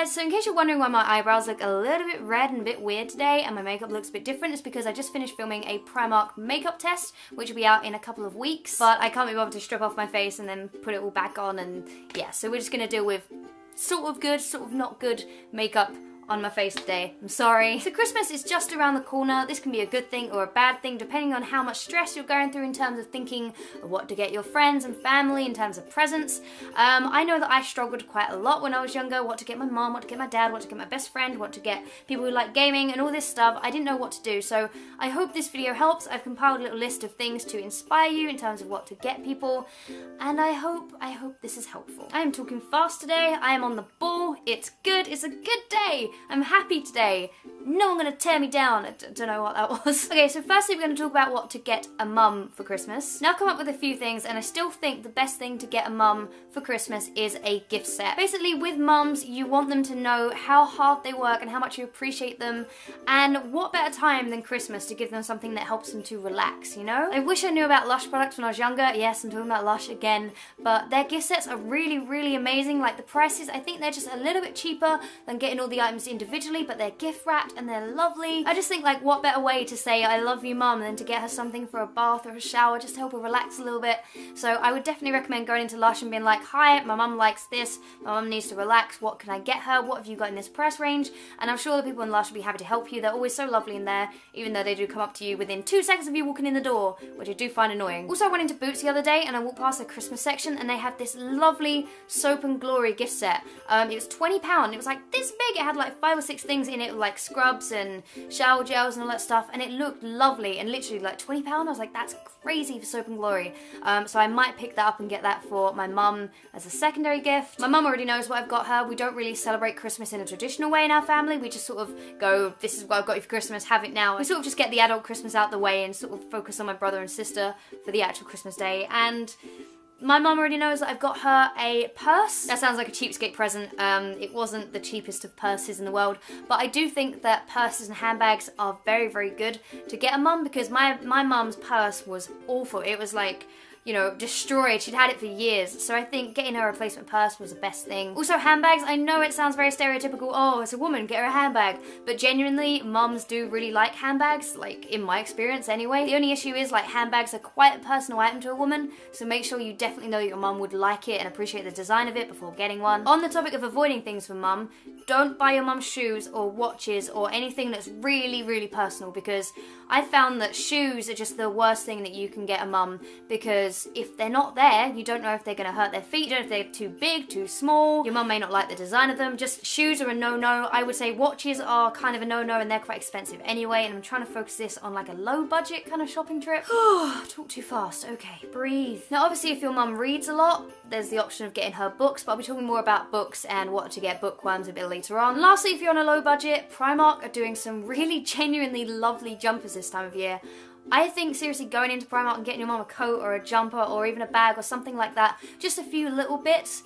guys, so in case you're wondering why my eyebrows look a little bit red and a bit weird today and my makeup looks a bit different, it's because I just finished filming a Primark makeup test, which will be out in a couple of weeks, but I can't be bothered to strip off my face and then put it all back on, and yeah, so we're just gonna deal with sort of good, sort of not good makeup on my face today. I'm sorry. So Christmas is just around the corner. This can be a good thing or a bad thing depending on how much stress you're going through in terms of thinking of what to get your friends and family in terms of presents. I know that I struggled quite a lot when I was younger, what to get my mom, what to get my dad, what to get my best friend, what to get people who like gaming and all this stuff. I didn't know what to do, so I hope this video helps. I've compiled a little list of things to inspire you in terms of what to get people, and I hope this is helpful. I am talking fast today. I am on the ball. It's good. It's a good day. I'm happy today. No one gonna tear me down. I don't know what that was. Okay, so firstly we're gonna talk about what to get a mum for Christmas. Now I've come up with a few things, and I still think the best thing to get a mum for Christmas is a gift set. Basically, with mums, you want them to know how hard they work and how much you appreciate them, and what better time than Christmas to give them something that helps them to relax, you know? I wish I knew about Lush products when I was younger. Yes, I'm talking about Lush again, but their gift sets are really, really amazing. Like, the prices, I think they're just a little bit cheaper than getting all the items individually, but they're gift wrapped and they're lovely. I just think, like, what better way to say I love you mum than to get her something for a bath or a shower just to help her relax a little bit. So I would definitely recommend going into Lush and being like, hi, my mum likes this, my mum needs to relax, what can I get her, what have you got in this price range? And I'm sure the people in Lush will be happy to help you. They're always so lovely in there, even though they do come up to you within 2 seconds of you walking in the door, which I do find annoying. Also, I went into Boots the other day and I walked past the Christmas section and they had this lovely Soap and Glory gift set. It was £20. It was like this big. It had like 5 or 6 things in it, like scrubs and shower gels and all that stuff, and it looked lovely, and literally like £20. I was like, that's crazy for Soap and Glory. So I might pick that up and get that for my mum as a secondary gift. My mum already knows what I've got her. We don't really celebrate Christmas in a traditional way in our family. We just sort of go, this is what I've got you for Christmas, have it now. We sort of just get the adult Christmas out the way and sort of focus on my brother and sister for the actual Christmas day. And my mum already knows that I've got her a purse. That sounds like a cheapskate present. It wasn't the cheapest of purses in the world, but I do think that purses and handbags are very, very good to get a mum, because my mum's purse was awful. It was like, you know, destroyed. She'd had it for years. So I think getting her a replacement purse was the best thing. Also, handbags. I know it sounds very stereotypical. Oh, it's a woman, get her a handbag. But genuinely, mums do really like handbags, like in my experience anyway. The only issue is, like, handbags are quite a personal item to a woman, so make sure you definitely know that your mum would like it and appreciate the design of it before getting one. On the topic of avoiding things for mum, don't buy your mum shoes or watches or anything that's really, really personal, because I found that shoes are just the worst thing that you can get a mum, because if they're not there, you don't know if they're going to hurt their feet, you don't know if they're too big, too small, your mum may not like the design of them. Just shoes are a no-no. I would say watches are kind of a no-no, and they're quite expensive anyway, and I'm trying to focus this on like a low budget kind of shopping trip. Talk too fast. Okay, breathe. Now obviously if your mum reads a lot, there's the option of getting her books, but I'll be talking more about books and what to get bookworms a bit later on. And lastly, if you're on a low budget, Primark are doing some really genuinely lovely jumpers this time of year. I think seriously going into Primark and getting your mum a coat or a jumper or even a bag or something like that, just a few little bits,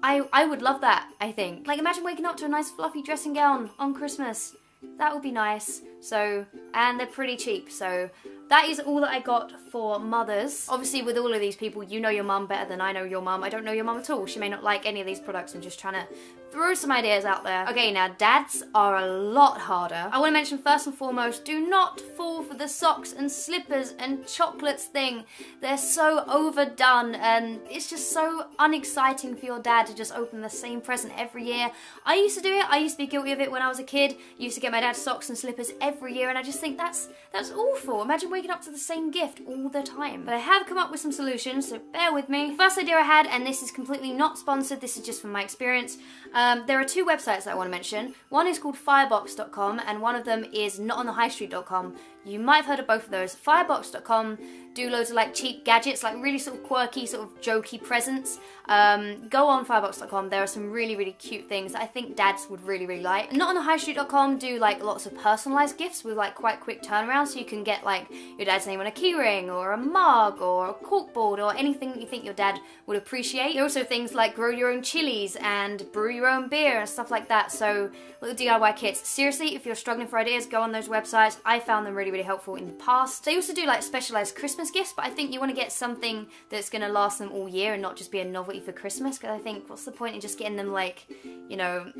I would love that, I think. Like, imagine waking up to a nice fluffy dressing gown on Christmas. That would be nice. So, and they're pretty cheap, so that is all that I got for mothers. Obviously, with all of these people, you know your mum better than I know your mum. I don't know your mum at all. She may not like any of these products. I'm just trying to throw some ideas out there. Okay, now dads are a lot harder. I want to mention first and foremost, do not fall for the socks and slippers and chocolates thing. They're so overdone, and it's just so unexciting for your dad to just open the same present every year. I used to do it. I used to be guilty of it when I was a kid. I used to get my dad socks and slippers every year, and I just think that's awful. Imagine waking up to the same gift all the time. But I have come up with some solutions, so bear with me. The first idea I had, and this is completely not sponsored, this is just from my experience, there are 2 websites that I want to mention. One is called firebox.com and one of them is notonthehighstreet.com. You might have heard of both of those. Firebox.com do loads of like cheap gadgets, like really sort of quirky, sort of jokey presents. Go on firebox.com. There are some really, really cute things that I think dads would really, really like. Notonthehighstreet.com do like lots of personalised gifts with like quite quick turnaround, so you can get like your dad's name on a keyring or a mug or a corkboard or anything that you think your dad would appreciate. There are also things like grow your own chilies and brew your own beer and stuff like that. So little DIY kits. Seriously, if you're struggling for ideas, go on those websites. I found them really, really helpful in the past. They also do like specialised Christmas gifts, but I think you want to get something that's going to last them all year and not just be a novelty for Christmas, because I think what's the point in just getting them like, you know,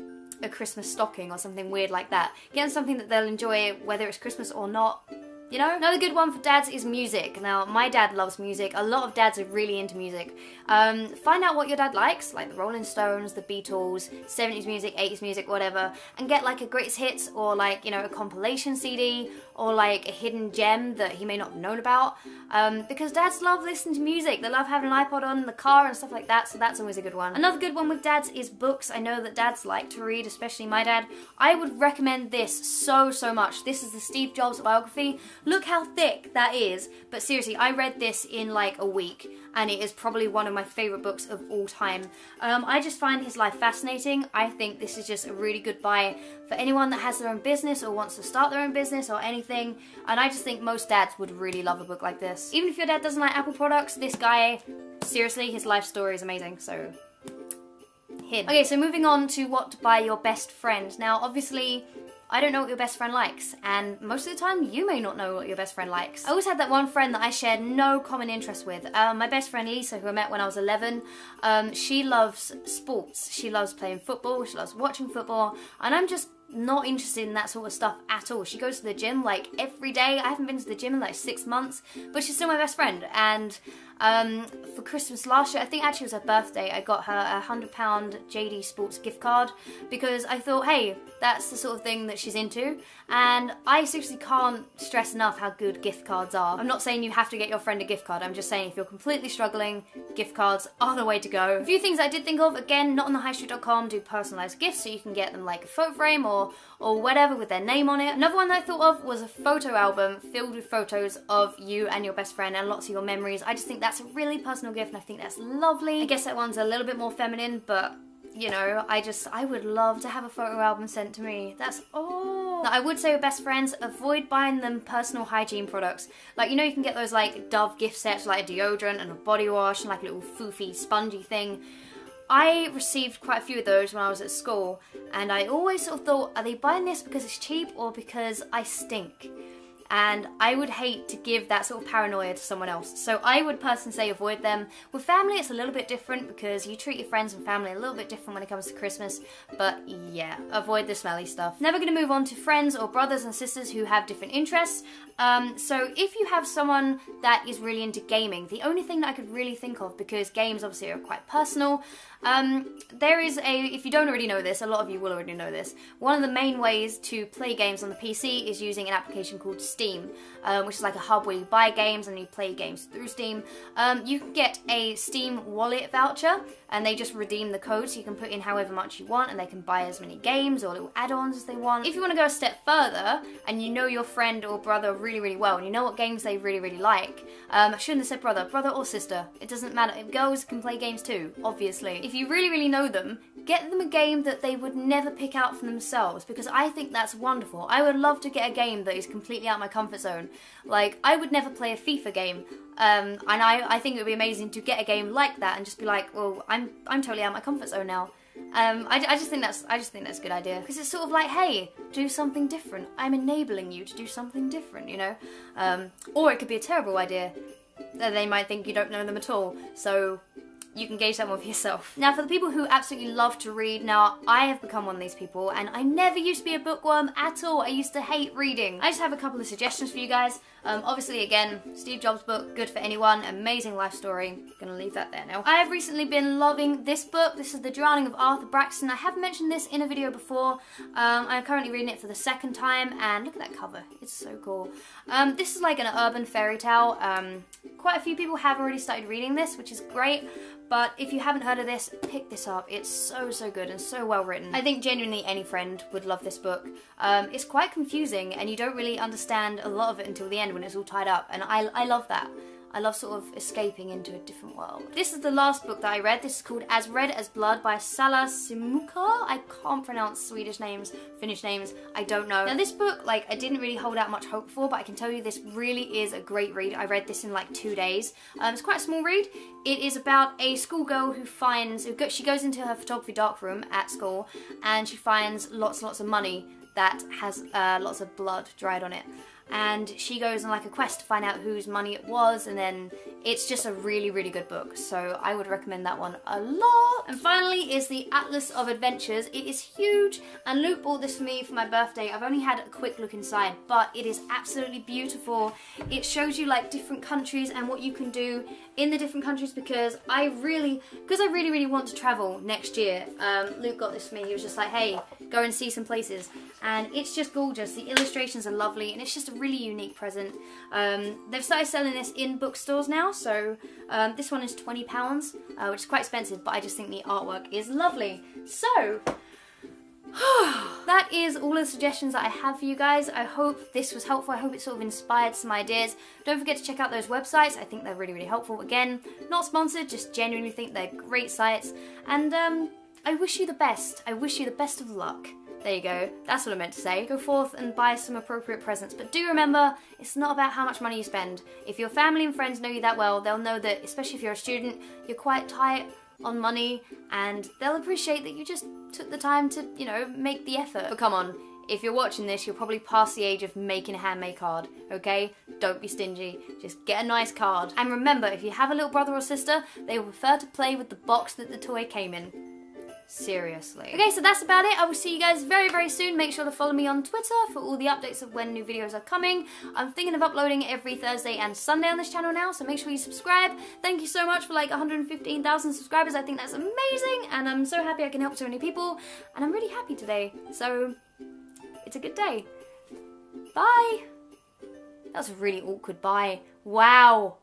a Christmas stocking or something weird like that. Get them something that they'll enjoy whether it's Christmas or not. You know? Another good one for dads is music. Now, my dad loves music. A lot of dads are really into music. Find out what your dad likes, like the Rolling Stones, the Beatles, 70s music, 80s music, whatever, and get like a greatest hits or like, you know, a compilation CD or like a hidden gem that he may not have known about. Because dads love listening to music. They love having an iPod on in the car and stuff like that, so that's always a good one. Another good one with dads is books. I know that dads like to read, especially my dad. I would recommend this so much. This is the Steve Jobs biography. Look how thick that is, but seriously, I read this in like a week, and it is probably one of my favourite books of all time. I just find his life fascinating. I think this is just a really good buy for anyone that has their own business or wants to start their own business or anything, and I just think most dads would really love a book like this. Even if your dad doesn't like Apple products, this guy, seriously, his life story is amazing, so him. Okay, so moving on to what to buy your best friend. Now, obviously, I don't know what your best friend likes, and most of the time you may not know what your best friend likes. I always had that one friend that I shared no common interest with. My best friend Lisa, who I met when I was 11, she loves sports. She loves playing football, she loves watching football, and I'm just not interested in that sort of stuff at all. She goes to the gym like every day. I haven't been to the gym in like 6 months, but she's still my best friend. And for Christmas last year, I think actually it was her birthday, I got her a £100 JD Sports gift card because I thought, hey, that's the sort of thing that she's into, and I seriously can't stress enough how good gift cards are. I'm not saying you have to get your friend a gift card, I'm just saying if you're completely struggling, gift cards are the way to go. A few things I did think of, again, not on the highstreet.com, do personalised gifts, so you can get them like a photo frame or whatever with their name on it. Another one that I thought of was a photo album filled with photos of you and your best friend and lots of your memories. I just think that's a really personal gift, and I think that's lovely. I guess that one's a little bit more feminine, but you know, I would love to have a photo album sent to me. That's all. Now, I would say with best friends, avoid buying them personal hygiene products. Like, you know, you can get those like Dove gift sets, like a deodorant and a body wash and like a little foofy spongy thing. I received quite a few of those when I was at school, and I always sort of thought, are they buying this because it's cheap or because I stink? And I would hate to give that sort of paranoia to someone else. So I would personally say avoid them. With family, it's a little bit different because you treat your friends and family a little bit different when it comes to Christmas. But yeah, avoid the smelly stuff. Never going to move on to friends or brothers and sisters who have different interests. So if you have someone that is really into gaming, the only thing that I could really think of, because games obviously are quite personal, there is if you don't already know this, a lot of you will already know this, one of the main ways to play games on the PC is using an application called Steam, which is like a hub where you buy games and you play games through Steam. You can get a Steam wallet voucher, and they just redeem the code, so you can put in however much you want, and they can buy as many games or little add-ons as they want. If you want to go a step further, and you know your friend or brother really well, and you know what games they really like, I shouldn't have said brother or sister, it doesn't matter, girls can play games too, obviously. If you really know them, get them a game that they would never pick out for themselves, because I think that's wonderful. I would love to get a game that is completely out of my comfort zone. Like, I would never play a FIFA game, and I think it would be amazing to get a game like that and just be like, well, I'm totally out of my comfort zone now. I just think that's a good idea, because it's sort of like, hey, do something different. I'm enabling you to do something different, you know. Or it could be a terrible idea. They might think you don't know them at all. So you can gauge that one for yourself. Now, for the people who absolutely love to read, now I have become one of these people, and I never used to be a bookworm at all. I used to hate reading. I just have a couple of suggestions for you guys. Obviously, again, Steve Jobs' book, good for anyone, amazing life story. Gonna leave that there now. I have recently been loving this book. This is The Drowning of Arthur Braxton. I have mentioned this in a video before. I'm currently reading it for the second time, and look at that cover. It's so cool. This is like an urban fairy tale. Quite a few people have already started reading this, which is great. But if you haven't heard of this, pick this up. It's so good and so well written. I think genuinely any friend would love this book. It's quite confusing, and you don't really understand a lot of it until the end when it's all tied up, and I love that. I love sort of escaping into a different world. This is the last book that I read. This is called As Red as Blood by Salla Simuka. I can't pronounce Swedish names, Finnish names, I don't know. Now this book, like, I didn't really hold out much hope for, but I can tell you this really is a great read. I read this in like 2 days. It's quite a small read. It is about a schoolgirl who she goes into her photography darkroom at school, and she finds lots of money that has lots of blood dried on it. And she goes on like a quest to find out whose money it was, and then it's just a really, really good book. So I would recommend that one a lot. And finally is the Atlas of Adventures. It is huge, and Luke bought this for me for my birthday. I've only had a quick look inside, but it is absolutely beautiful. It shows you like different countries and what you can do in the different countries, because I really want to travel next year. Luke got this for me. He was just like, hey, go and see some places. And it's just gorgeous. The illustrations are lovely, and it's just a really unique present. They've started selling this in bookstores now, so this one is £20, which is quite expensive, but I just think the artwork is lovely. So that is all the suggestions that I have for you guys. I hope this was helpful. I hope it sort of inspired some ideas. Don't forget to check out those websites. I think they're really, really helpful. Again, not sponsored, just genuinely think they're great sites. And I wish you the best. I wish you the best of luck. There you go. That's what I meant to say. Go forth and buy some appropriate presents. But do remember, it's not about how much money you spend. If your family and friends know you that well, they'll know that, especially if you're a student, you're quite tight on money, and they'll appreciate that you just took the time to, you know, make the effort. But come on, if you're watching this, you're probably past the age of making a handmade card, okay? Don't be stingy. Just get a nice card. And remember, if you have a little brother or sister, they will prefer to play with the box that the toy came in. Seriously. Okay, so that's about it. I will see you guys very, very soon. Make sure to follow me on Twitter for all the updates of when new videos are coming. I'm thinking of uploading every Thursday and Sunday on this channel now, so make sure you subscribe. Thank you so much for like 115,000 subscribers. I think that's amazing, and I'm so happy I can help so many people, and I'm really happy today. So, it's a good day. Bye. That was a really awkward bye. Wow.